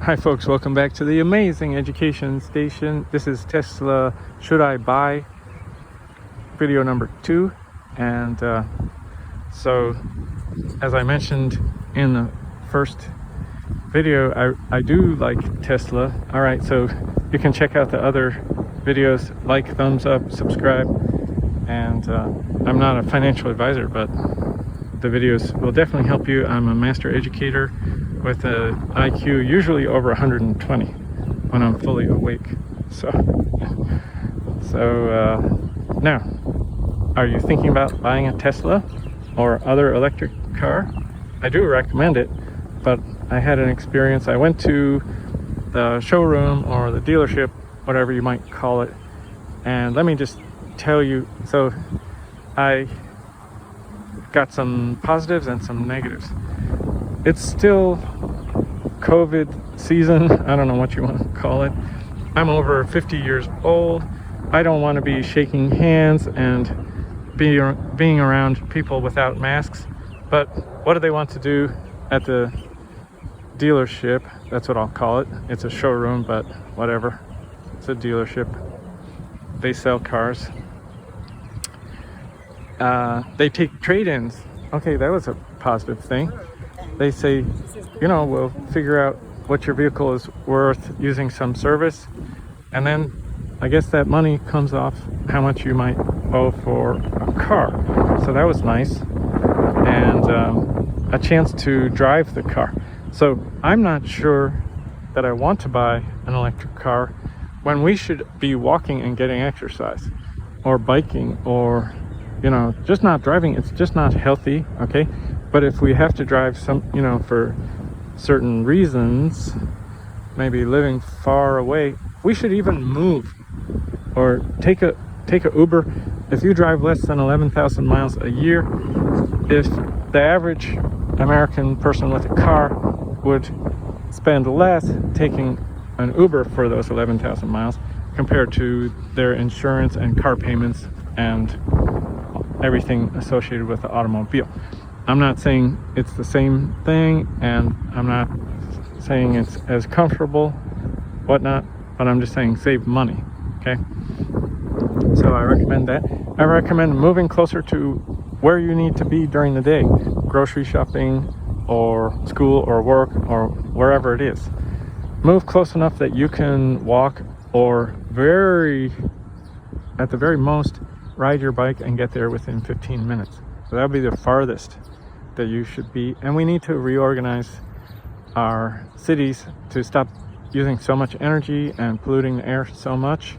Hi folks, welcome back to the amazing education station. This is Tesla Should I Buy? Video number 2. And so as I mentioned in the first video, I do like Tesla. Alright, so you can check out the other videos, like, thumbs up, subscribe. And I'm not a financial advisor, but the videos will definitely help you. I'm a master educator with an IQ usually over 120 when I'm fully awake. So now, are you thinking about buying a Tesla or other electric car? I do recommend it, but I had an experience. I went to the showroom or the dealership, whatever you might call it, and let me just tell you, so I got some positives and some negatives. It's still COVID season. I don't know what you want to call it. I'm over 50 years old. I don't want to be shaking hands and being around people without masks. But what do they want to do at the dealership? That's what I'll call it. It's a showroom, but whatever. It's a dealership. They sell cars. They take trade-ins. Okay, that was a positive thing. They say, you know, we'll figure out what your vehicle is worth using some service, and then I guess that money comes off how much you might owe for a car. So that was nice, and a chance to drive the car. So I'm not sure that I want to buy an electric car when we should be walking and getting exercise, or biking, or, you know, just not driving. It's just not healthy, okay? But if we have to drive some, you know, for certain reasons, maybe living far away, we should even move or take a Uber. If you drive less than 11,000 miles a year, if the average American person with a car would spend less taking an Uber for those 11,000 miles compared to their insurance and car payments and everything associated with the automobile. I'm not saying it's the same thing, and I'm not saying it's as comfortable, whatnot, but I'm just saying save money, okay? So I recommend that. I recommend moving closer to where you need to be during the day, grocery shopping or school or work or wherever it is. Move close enough that you can walk, or at the very most, ride your bike and get there within 15 minutes. So that would be the farthest that you should be. And we need to reorganize our cities to stop using so much energy and polluting the air so much,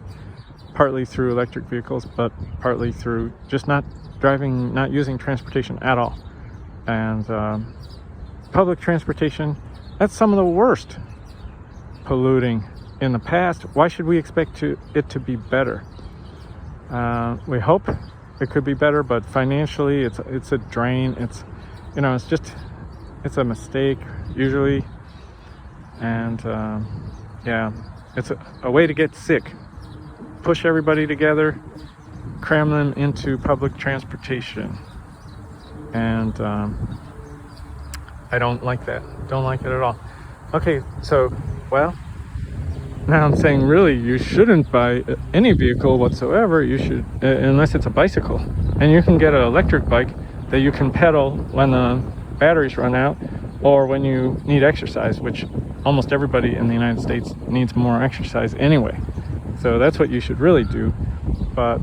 partly through electric vehicles, but partly through just not using transportation at all. And public transportation, that's some of the worst polluting in the past. Why should we expect it to be better? We hope it could be better, but financially it's a drain. It's, you know, it's a mistake usually, and yeah, it's a way to get sick. Push everybody together, cram them into public transportation, and I don't like that. Don't like it at all. Okay, so, well, now I'm saying really you shouldn't buy any vehicle whatsoever. You should, unless it's a bicycle, and you can get an electric bike that you can pedal when the batteries run out, or when you need exercise, which almost everybody in the United States needs more exercise anyway. So that's what you should really do. But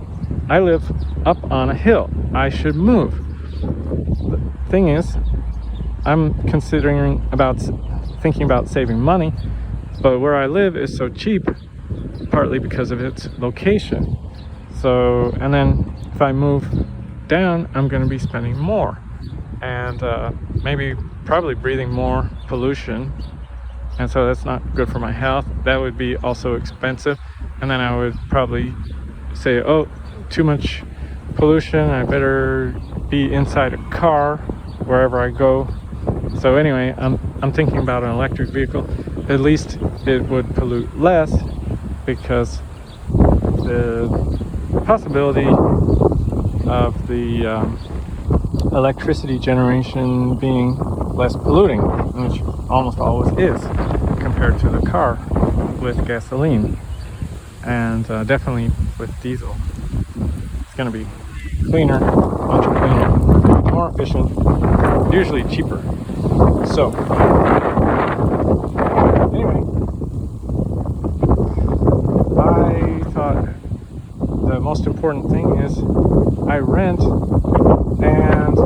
I live up on a hill. I should move. The thing is, I'm thinking about saving money, but where I live is so cheap, partly because of its location. So, and then if I move down, I'm going to be spending more, and probably breathing more pollution, and so that's not good for my health. That would be also expensive, and then I would probably say, oh, too much pollution, I better be inside a car wherever I go. So anyway, I'm thinking about an electric vehicle. At least it would pollute less, because the possibility of the electricity generation being less polluting. which almost always is compared to the car with gasoline, and definitely with diesel. It's going to be cleaner, much cleaner, more efficient, usually cheaper. So anyway, I thought the most important thing is I rent, and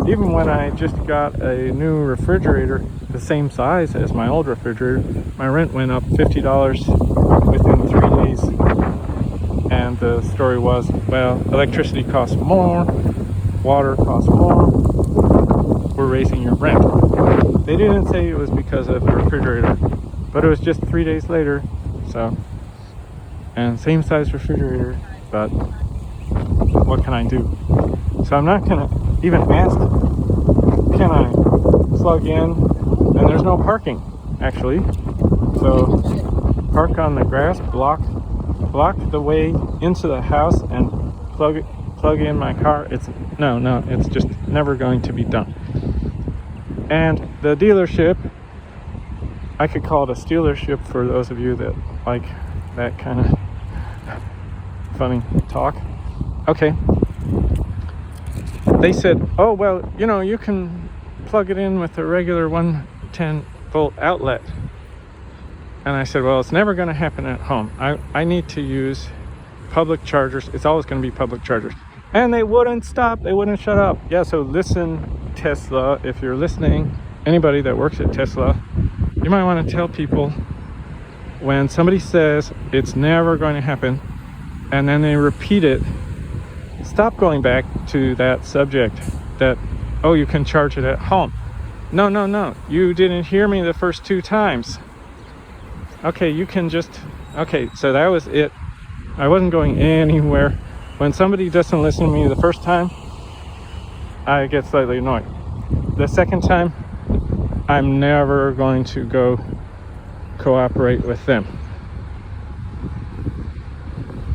even when I just got a new refrigerator the same size as my old refrigerator, my rent went up $50 within 3 days. And the story was, well, electricity costs more, water costs more, we're raising your rent. They didn't say it was because of the refrigerator, but it was just 3 days later. So, and same size refrigerator, but what can I do? So I'm not gonna even ask, can I plug in? And there's no parking, actually. So park on the grass, block the way into the house, and plug in my car. It's just never going to be done. And the dealership, I could call it a stealership for those of you that like that kind of funny talk. Okay. They said, oh, well, you can plug it in with a regular 110 volt outlet. And I said, well, it's never going to happen at home. I need to use public chargers. It's always going to be public chargers. And they wouldn't stop. They wouldn't shut up. Yeah, so listen, Tesla, if you're listening, anybody that works at Tesla, you might want to tell people when somebody says it's never going to happen, and then they repeat it, stop going back to that subject that, oh, you can charge it at home. No. You didn't hear me the first 2 times. Okay, so that was it. I wasn't going anywhere. When somebody doesn't listen to me the first time, I get slightly annoyed. The second time, I'm never going to go cooperate with them.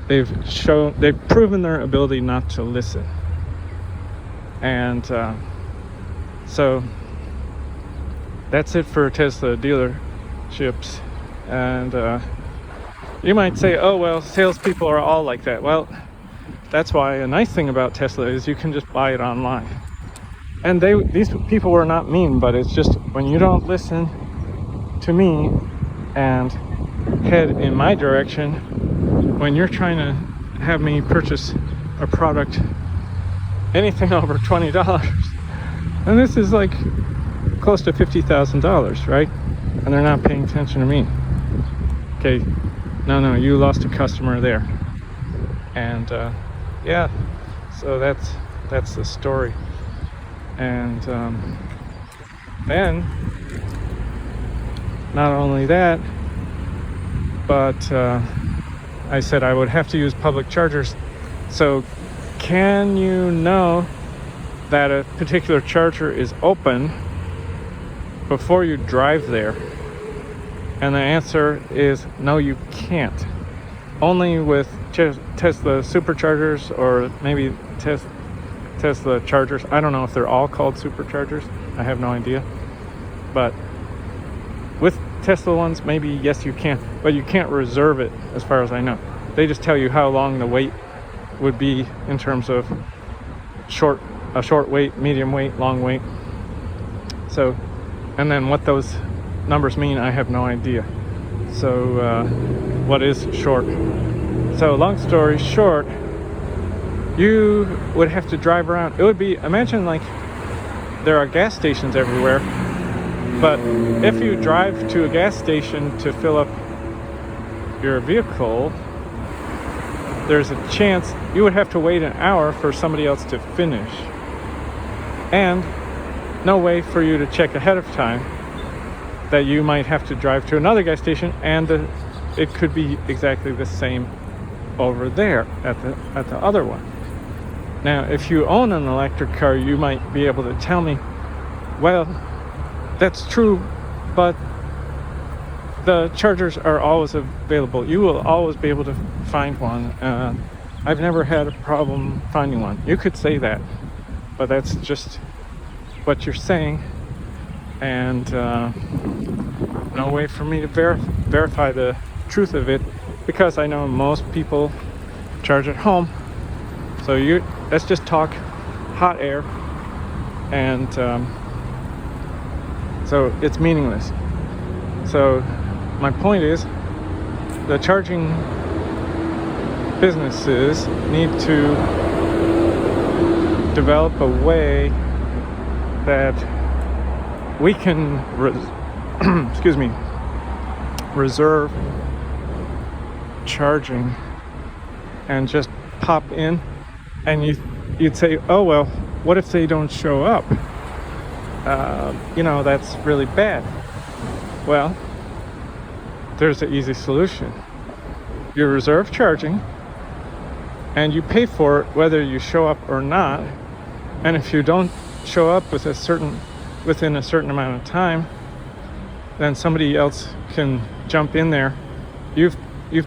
They've proven their ability not to listen. And so that's it for Tesla dealerships. And you might say, oh, well, salespeople are all like that. Well, that's why a nice thing about Tesla is you can just buy it online. And these people were not mean, but it's just when you don't listen to me and head in my direction, when you're trying to have me purchase a product, anything over $20, and this is like close to $50,000, right? And they're not paying attention to me. Okay, no, you lost a customer there. And yeah, so that's the story. And then not only that, but I said I would have to use public chargers. So can you know that a particular charger is open before you drive there? And the answer is no, you can't. Only with Tesla superchargers, or maybe Tesla chargers. I don't know if they're all called superchargers. I have no idea. But with Tesla ones, maybe yes, you can. But you can't reserve it, as far as I know. They just tell you how long the wait would be in terms of a short wait, medium wait, long wait. So, and then what those numbers mean, I have no idea. So what is short? So long story short, you would have to drive around. It would be, imagine like there are gas stations everywhere, but if you drive to a gas station to fill up your vehicle, there's a chance you would have to wait an hour for somebody else to finish, and no way for you to check ahead of time that you might have to drive to another gas station, and it could be exactly the same over there at the other one. Now, if you own an electric car, you might be able to tell me, well, that's true, but the chargers are always available. You will always be able to find one. I've never had a problem finding one. You could say that, but that's just what you're saying. and no way for me to verify the truth of it, because I know most people charge at home. So let's just talk hot air, and so it's meaningless. So my point is, the charging businesses need to develop a way that we can excuse me, reserve charging and just pop in, and you'd say, oh well, what if they don't show up? That's really bad. Well, there's an easy solution. You reserve charging and you pay for it whether you show up or not. And if you don't show up within a certain amount of time, then somebody else can jump in there. You've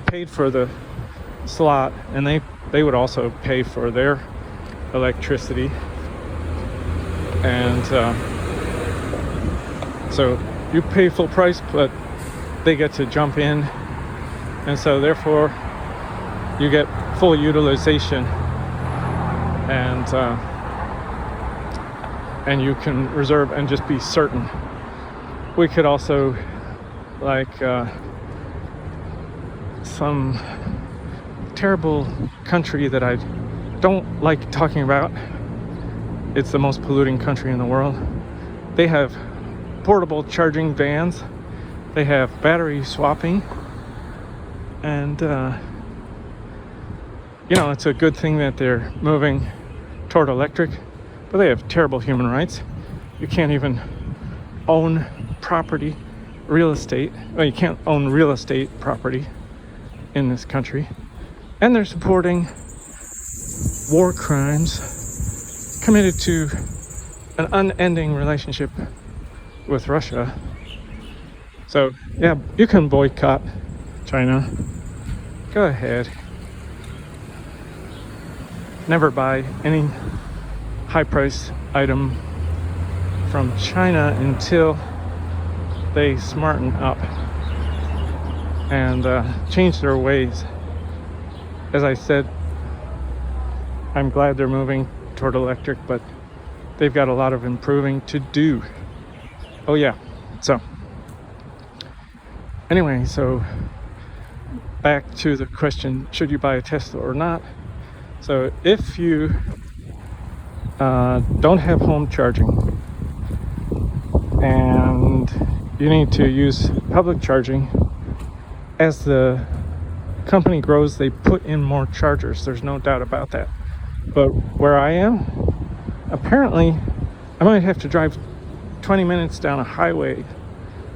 paid for the slot, and they would also pay for their electricity, and so you pay full price, but they get to jump in, and so therefore you get full utilization, and you can reserve and just be certain. We could also, like some terrible country that I don't like talking about, it's the most polluting country in the world. They have portable charging vans, they have battery swapping, and it's a good thing that they're moving toward electric, but they have terrible human rights. You can't even own property, real estate. Well, you can't own real estate property in this country. And they're supporting war crimes committed to an unending relationship with Russia. So, yeah, you can boycott China. Go ahead. Never buy any high-price item from China until they smarten up and change their ways. As I said, I'm glad they're moving toward electric, but they've got a lot of improving to do. Oh yeah, so anyway, so back to the question, should you buy a Tesla or not? So if you don't have home charging and you need to use public charging, as the company grows, they put in more chargers. There's no doubt about that. But where I am, apparently, I might have to drive 20 minutes down a highway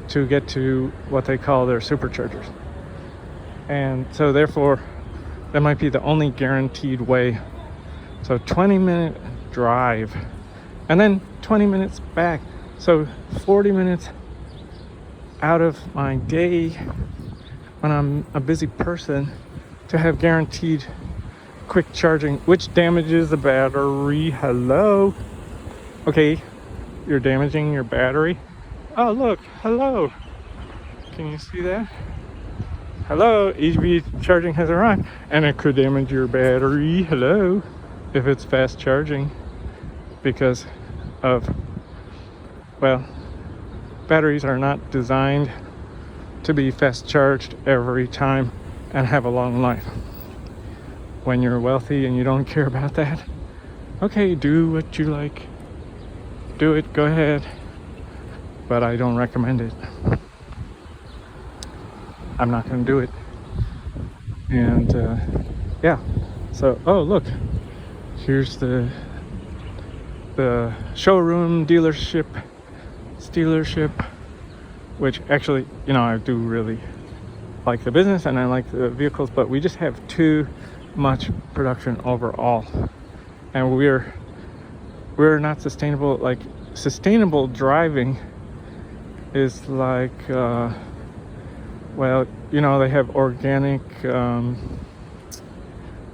to get to what they call their superchargers. And so therefore, that might be the only guaranteed way. So 20-minute drive, and then 20 minutes back. So 40 minutes out of my day when I'm a busy person to have guaranteed quick charging, which damages the battery. Hello? Okay, you're damaging your battery. Oh, look, hello. Can you see that? Hello, EV charging has arrived, and it could damage your battery. Hello, if it's fast charging, because of, well, batteries are not designed to be fast charged every time and have a long life. When you're wealthy and you don't care about that, okay, do what you like. Do it, go ahead. But I don't recommend it. I'm not going to do it. And yeah, so, oh look, here's the showroom dealership, which actually, I do really like the business and I like the vehicles, but we just have too much production overall, and we're not sustainable. Like, sustainable driving is like, well, they have organic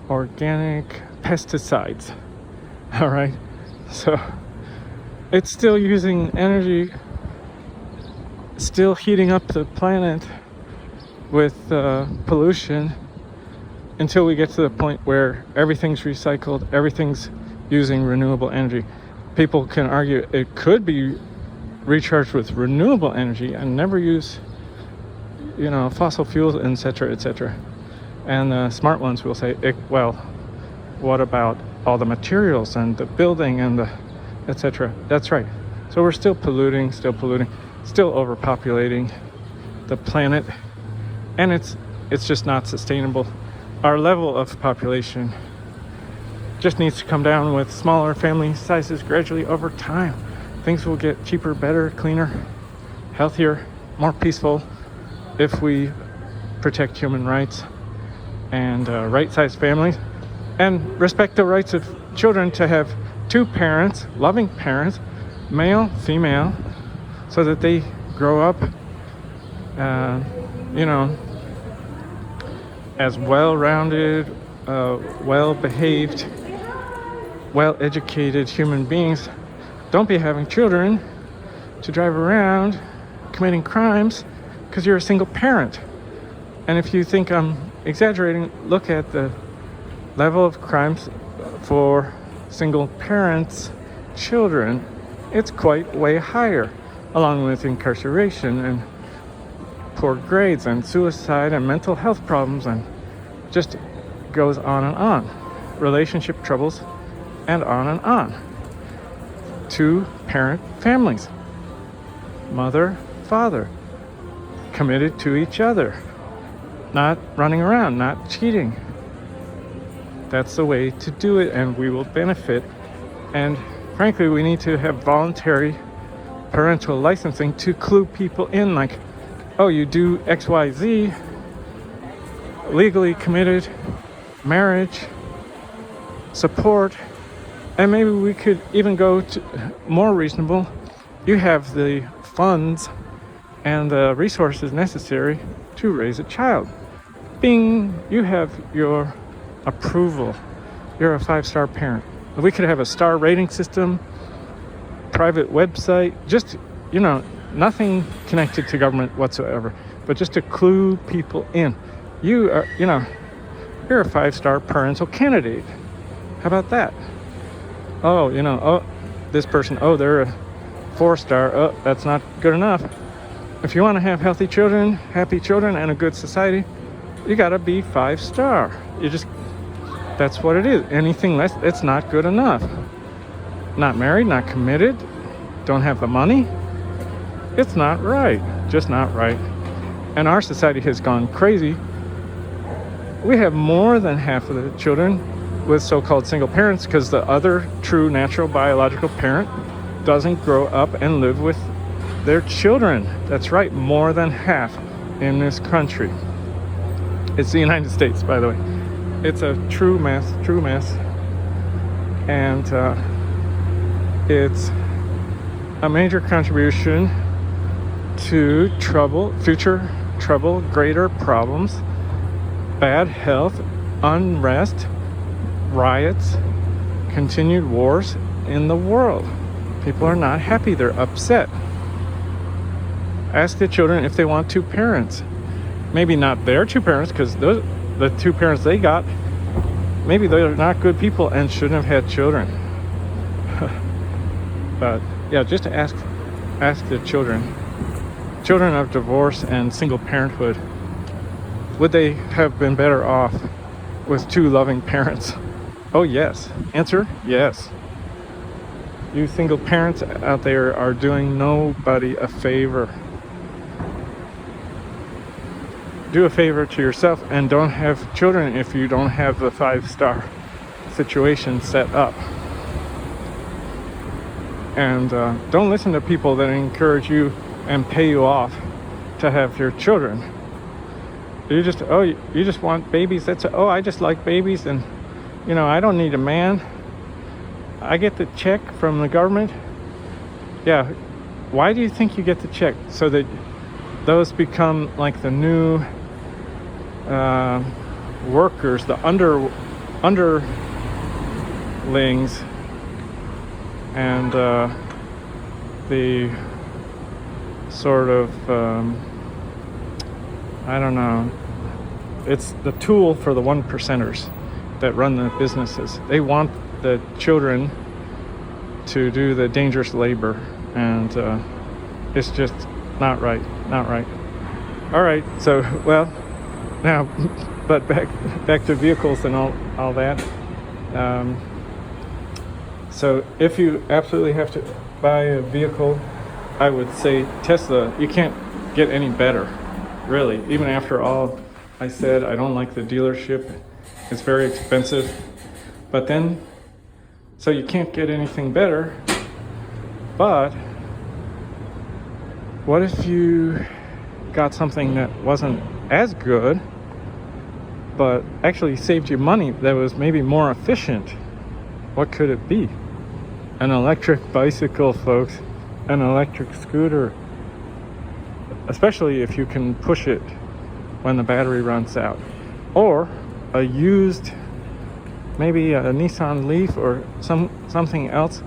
pesticides. All right, so it's still using energy still heating up the planet with pollution until we get to the point where everything's recycled, everything's using renewable energy. People can argue it could be recharged with renewable energy and never use, fossil fuels, etc., etc. And the smart ones will say, well, what about all the materials and the building and the etc.? That's right. So we're still polluting, still overpopulating the planet, and it's just not sustainable. Our level of population just needs to come down with smaller family sizes gradually over time. Things will get cheaper, better, cleaner, healthier, more peaceful if we protect human rights and right-sized families and respect the rights of children to have two parents, loving parents, male, female, so that they grow up, as well-rounded, well-behaved, well-educated human beings. Don't be having children to drive around committing crimes because you're a single parent. And if you think I'm exaggerating, look at the level of crimes for single parents' children. It's quite way higher, along with incarceration and poor grades and suicide and mental health problems, and just goes on and on. Relationship troubles and on and on. Two parent families, mother, father, committed to each other, not running around, not cheating. That's the way to do it, and we will benefit. And frankly, we need to have voluntary parental licensing to clue people in, like, oh, you do XYZ, legally committed marriage, support, and maybe we could even go to more reasonable. You have the funds and the resources necessary to raise a child. Bing, you have your approval. You're a 5-star parent. We could have a star rating system, private website, just, nothing connected to government whatsoever, but just to clue people in. You are, you're a 5-star parental candidate. How about that? Oh, this person, they're a 4-star. Oh, that's not good enough. If you want to have healthy children, happy children, and a good society, you gotta be 5-star. That's what it is. Anything less, it's not good enough. Not married, not committed, don't have the money. It's not right. Just not right. And our society has gone crazy. We have more than half of the children with so-called single parents because the other true natural biological parent doesn't grow up and live with their children. That's right, more than half in this country. It's the United States, by the way. It's a true mess. And it's a major contribution to future trouble, greater problems, bad health, unrest, riots, continued wars in the world. People are not happy, they're upset. Ask the children if they want two parents. Maybe not their two parents, because the two parents they got, maybe they're not good people and shouldn't have had children. But yeah, just to ask the children of divorce and single parenthood, would they have been better off with two loving parents? Oh yes. Answer, yes. You single parents out there are doing nobody a favor. Do a favor to yourself and don't have children if you don't have the 5-star situation set up. And don't listen to people that encourage you and pay you off to have your children. You just want babies. I just like babies, and I don't need a man. I get the check from the government. Yeah, why do you think you get the check? So that those become like the new workers, the underlings, and the sort of, I don't know, it's the tool for the one percenters that run the businesses. They want the children to do the dangerous labor, and it's just not right. All right, so well, now, but back to vehicles and all that. So if you absolutely have to buy a vehicle, I would say Tesla. You can't get any better, really. Even after all I said, I don't like the dealership. It's very expensive. But then, so you can't get anything better. But what if you got something that wasn't as good, but actually saved you money, that was maybe more efficient? What could it be? An electric bicycle, folks. An electric scooter. Especially if you can push it when the battery runs out. Or a used, maybe a Nissan Leaf or something else,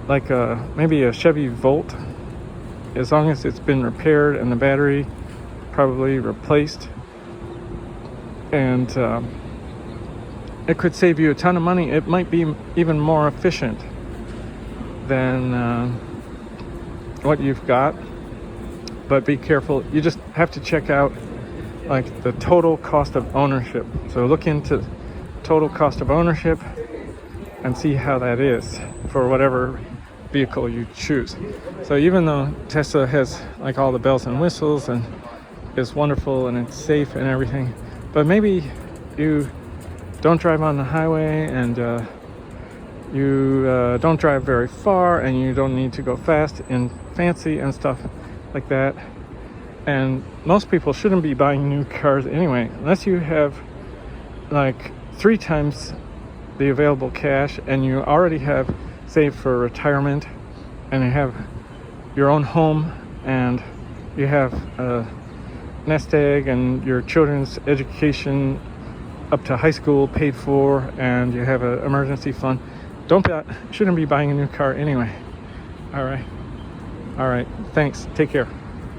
like maybe a Chevy Volt, as long as it's been repaired and the battery probably replaced. And it could save you a ton of money. It might be even more efficient than what you've got. But be careful. You just have to check out like the total cost of ownership. So look into total cost of ownership and see how that is for whatever vehicle you choose. So even though Tesla has like all the bells and whistles and is wonderful and it's safe and everything, but maybe you don't drive on the highway, and you don't drive very far, and you don't need to go fast and fancy and stuff like that. And most people shouldn't be buying new cars anyway, unless you have like 3 times the available cash and you already have saved for retirement, and you have your own home, and you have a nest egg and your children's education up to high school paid for, and you have an emergency fund. Shouldn't be buying a new car anyway. All right. Thanks. Take care.